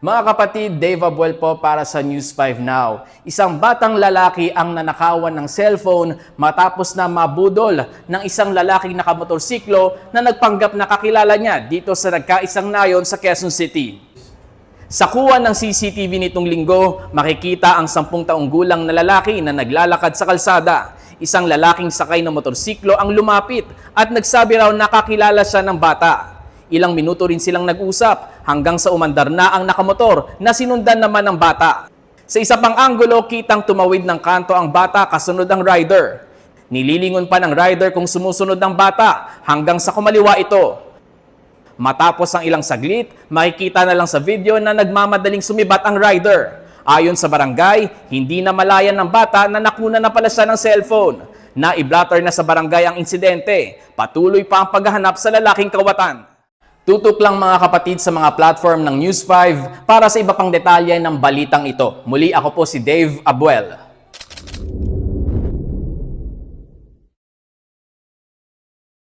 Mga kapatid, Dave Abuel po para sa News 5 Now. Isang batang lalaki ang nanakawan ng cellphone matapos na mabudol ng isang lalaking nakamotorsiklo na nagpanggap na kakilala niya dito sa nagkaisang nayon sa Quezon City. Sa kuha ng CCTV nitong linggo, makikita ang 10 taong gulang na lalaki na naglalakad sa kalsada. Isang lalaking sakay ng motorsiklo ang lumapit at nagsabi raw nakakilala siya ng bata. Ilang minuto rin silang nag-usap hanggang sa umandar na ang nakamotor na sinundan naman ng bata. Sa isa pang anggulo, kitang tumawid ng kanto ang bata kasunod ang rider. Nililingon pa ng rider kung sumusunod ang bata hanggang sa kumaliwa ito. Matapos ang ilang saglit, makikita na lang sa video na nagmamadaling sumibat ang rider. Ayon sa barangay, hindi na malayan ng bata na nakuna na pala siya ng cellphone. Na-i-blotter na sa barangay ang insidente. Patuloy pa ang paghahanap sa lalaking kawatan. Tutok lang mga kapatid sa mga platform ng News 5 para sa iba pang detalye ng balitang ito. Muli ako po si Dave Abuel.